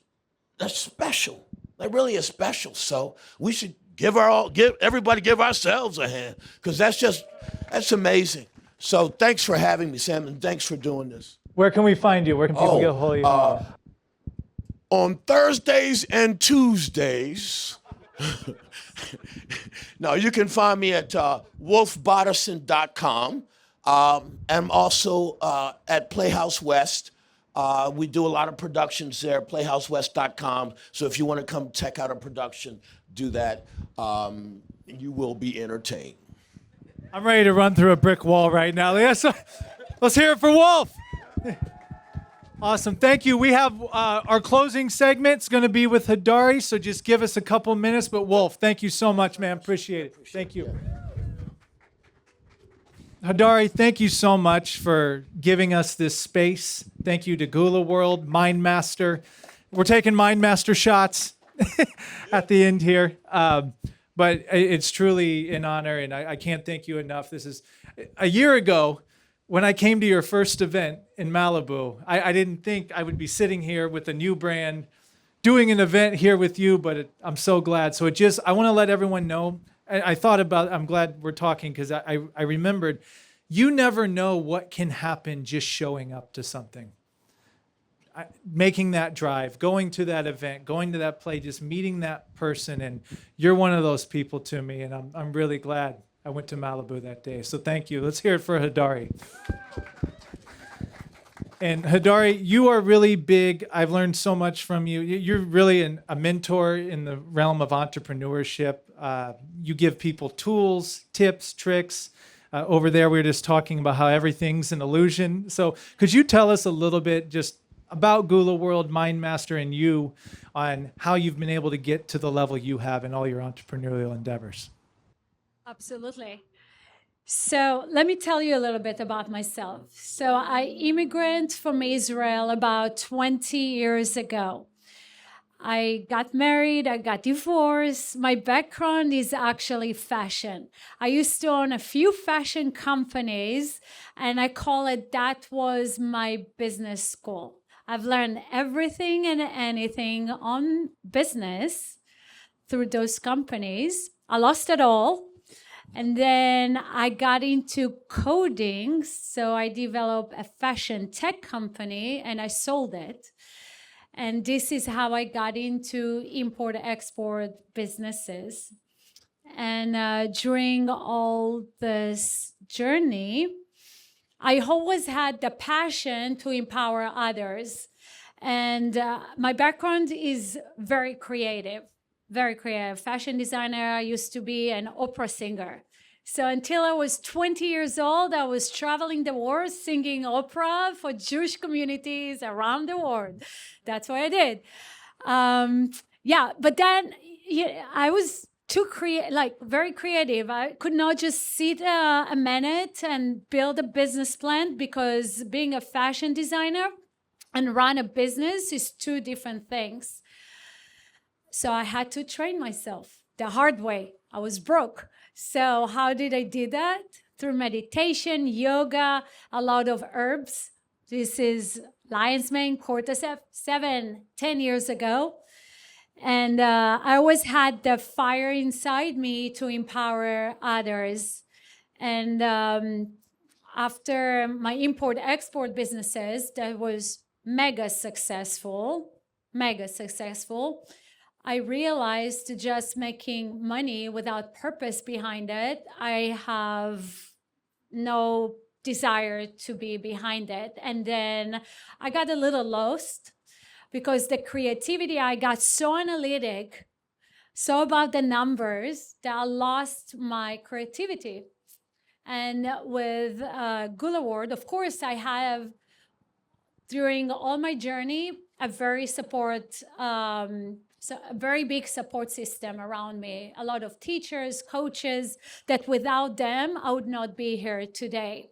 special. That really is special. So we should give ourselves a hand, because that's amazing. So thanks for having me, Sam, and thanks for doing this. Where can we find you? Where can people get a hold of you? On Thursdays and Tuesdays, no, you can find me at wolfbodison.com. I'm also at Playhouse West. We do a lot of productions there, playhousewest.com. So if you want to come check out a production, do that. You will be entertained. I'm ready to run through a brick wall right now. Let's hear it for Wolf. Awesome. Thank you. We have our closing segment's going to be with Hadari, so just give us a couple minutes. But Wolf, thank you so much, man. Appreciate it. Thank you. Hadari, thank you so much for giving us this space. Thank you to Gula World, Mindmaster. We're taking Mindmaster shots at the end here. But it's truly an honor, and I can't thank you enough. This is a year ago when I came to your first event in Malibu. I didn't think I would be sitting here with a new brand, doing an event here with you, but I'm so glad. So I want to let everyone know. I'm glad we're talking, because I remembered, you never know what can happen just showing up to something. Making that drive, going to that event, going to that play, just meeting that person, and you're one of those people to me, and I'm really glad I went to Malibu that day. So thank you. Let's hear it for Hadari. And Hadari, you are really big. I've learned so much from you. You're really a mentor in the realm of entrepreneurship. You give people tools, tips, tricks. Over there, we were just talking about how everything's an illusion. So could you tell us a little bit just about Gula World, Mindmaster, and you on how you've been able to get to the level you have in all your entrepreneurial endeavors? Absolutely. So let me tell you a little bit about myself. So I immigrated from Israel about 20 years ago. I got married, I got divorced. My background is actually fashion. I used to own a few fashion companies, and I call it that was my business school. I've learned everything and anything on business through those companies. I lost it all. And then I got into coding. So I developed a fashion tech company and I sold it. And this is how I got into import-export businesses. And during all this journey, I always had the passion to empower others. And my background is very creative. Very creative. Fashion designer. I used to be an opera singer. So until I was 20 years old, I was traveling the world singing opera for Jewish communities around the world. That's what I did. But then I was very creative. I could not just sit a minute and build a business plan, because being a fashion designer and run a business is two different things. So I had to train myself the hard way. I was broke. So how did I do that? Through meditation, yoga, a lot of herbs. This is lion's mane, cordyceps, 10 years ago. And I always had the fire inside me to empower others. And after my import-export businesses, that was mega successful, I realized just making money without purpose behind it, I have no desire to be behind it. And then I got a little lost, because the creativity, I got so analytic, so about the numbers, that I lost my creativity. And with Gula World, of course, I have, during all my journey, a very big support system around me. A lot of teachers, coaches, that without them, I would not be here today.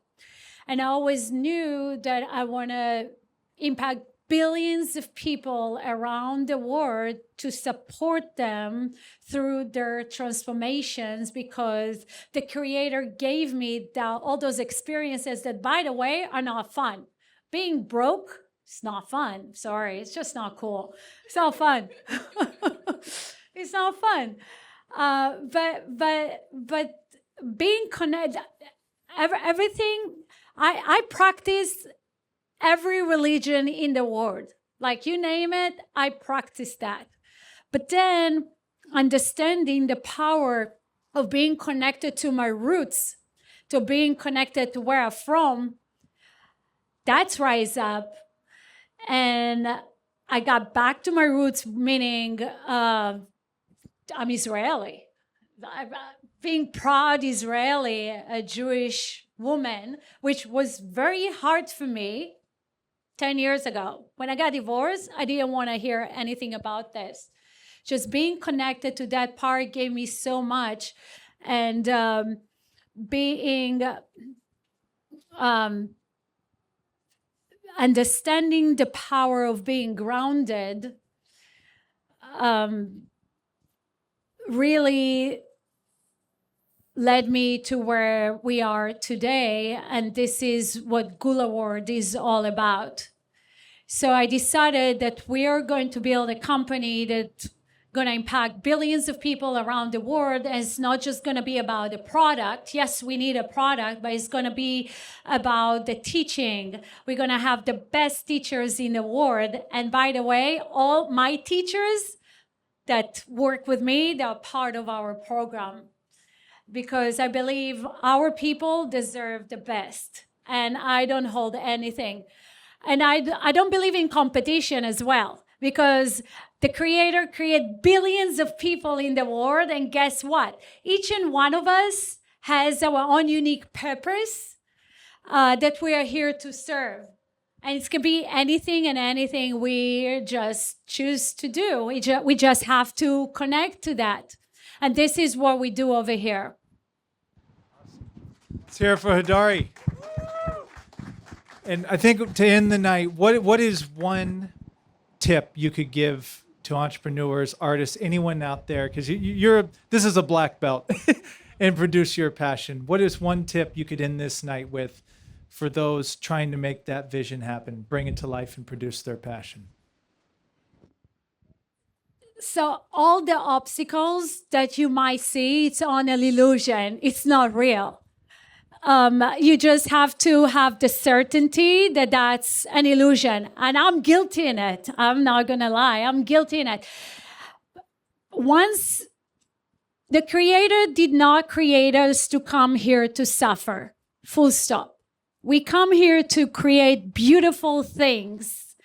And I always knew that I want to impact billions of people around the world to support them through their transformations, because the Creator gave me all those experiences that, by the way, are not fun. Being broke, it's not fun. Sorry, it's just not cool. It's not fun. It's not fun. But being connected, everything, I practice every religion in the world. Like, you name it, I practice that. But then understanding the power of being connected to my roots, to being connected to where I'm from, that's rise up. And I got back to my roots, meaning I'm Israeli. Being proud Israeli, a Jewish woman, which was very hard for me 10 years ago. When I got divorced, I didn't want to hear anything about this. Just being connected to that part gave me so much. And understanding the power of being grounded really led me to where we are today, and this is what Gula World is all about. So I decided that we are going to build a company that's going to impact billions of people around the world, and it's not just going to be about a product. Yes, we need a product, but it's going to be about the teaching. We're going to have the best teachers in the world, and by the way, all my teachers that work with me, they're part of our program, because I believe our people deserve the best, and I don't hold anything. And I don't believe in competition as well, because the Creator created billions of people in the world, and guess what? Each and one of us has our own unique purpose that we are here to serve. And it can be anything and anything we just choose to do. We just have to connect to that. And this is what we do over here. Let's hear it for Hadari. And I think to end the night, what is one tip you could give to entrepreneurs, artists, anyone out there? Because this is a black belt, and produce your passion. What is one tip you could end this night with for those trying to make that vision happen, bring it to life, and produce their passion? So all the obstacles that you might see, it's on an illusion. It's not real. You just have to have the certainty that that's an illusion. And I'm guilty in it. I'm not going to lie. I'm guilty in it. Once the Creator did not create us to come here to suffer, full stop. We come here to create beautiful things.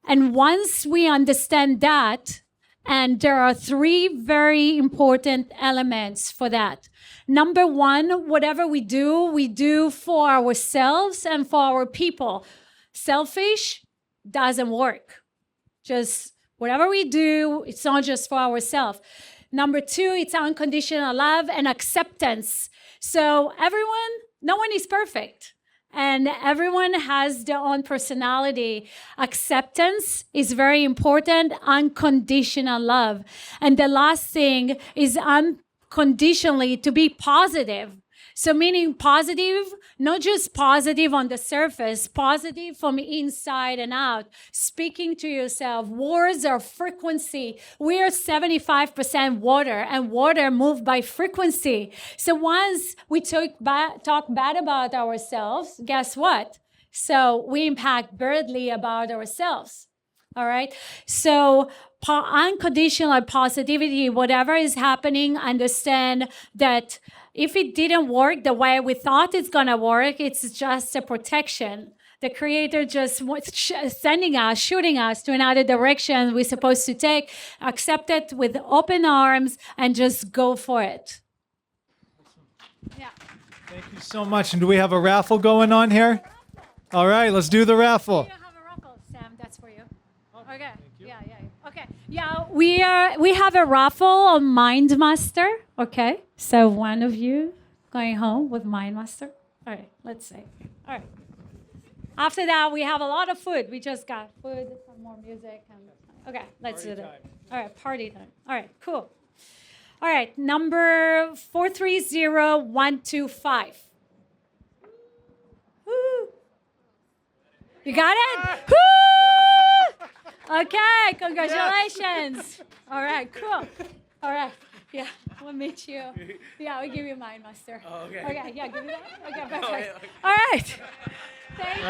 And once we understand that, and there are three very important elements for that. Number one, whatever we do for ourselves and for our people. Selfish doesn't work. Just whatever we do, it's not just for ourselves. Number two, it's unconditional love and acceptance. So no one is perfect. And everyone has their own personality. Acceptance is very important. Unconditional love. And the last thing is unconditionally to be positive. So meaning positive, not just positive on the surface, positive from inside and out. Speaking to yourself. Words are frequency. We are 75% water, and water moves by frequency. So once we talk bad about ourselves, guess what? So we impact badly about ourselves. All right? So unconditional positivity, whatever is happening, understand that if it didn't work the way we thought it's going to work, it's just a protection. The Creator just shooting us to another direction we're supposed to take. Accept it with open arms and just go for it. Yeah. Thank you so much. And do we have a raffle going on here? All right, let's do the raffle. You have a raffle, Sam. That's for you. Okay. Thank you. Yeah. Okay. Yeah, we have a raffle on MindMaster. Okay. So one of you going home with MindMaster. All right. Let's see. All right. After that, we have a lot of food. We just got food, some more music. Okay, let's do it. All right, party time. All right, cool. All right, number 430125. Woo. You got it? Woo! Okay, congratulations. All right, cool. All right, yeah, we'll meet you. Yeah, we'll give you mine, Master. Oh, okay. Okay, yeah, give me that. Okay, perfect. All right. Thank you.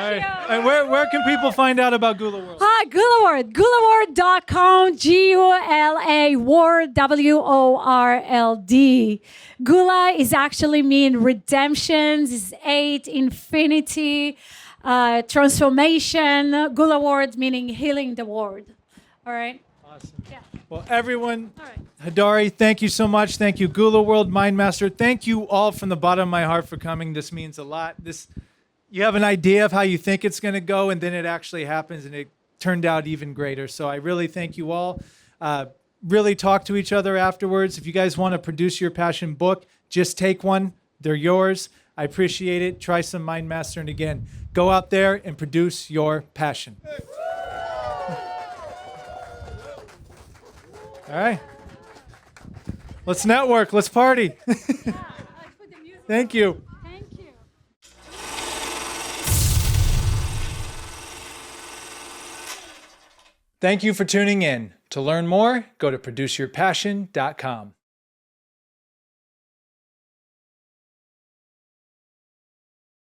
And where can people find out about Gula World? Hi, Gula World. GulaWorld.com. Gula World. WORLD. Gula is actually mean redemptions, is 8, infinity, transformation. Gula World meaning healing the world. All right. Awesome. Yeah. Well, everyone, All right. Hadari, thank you so much. Thank you, Gula World Mindmaster. Thank you all from the bottom of my heart for coming. This means a lot. You have an idea of how you think it's going to go, and then it actually happens, and it turned out even greater. So I really thank you all. Really talk to each other afterwards. If you guys want to produce your passion book, just take one. They're yours. I appreciate it. Try some Mind Mastering again. Go out there and produce your passion. All right. Let's network. Let's party. Thank you. Thank you. Thank you for tuning in. To learn more, go to produceyourpassion.com.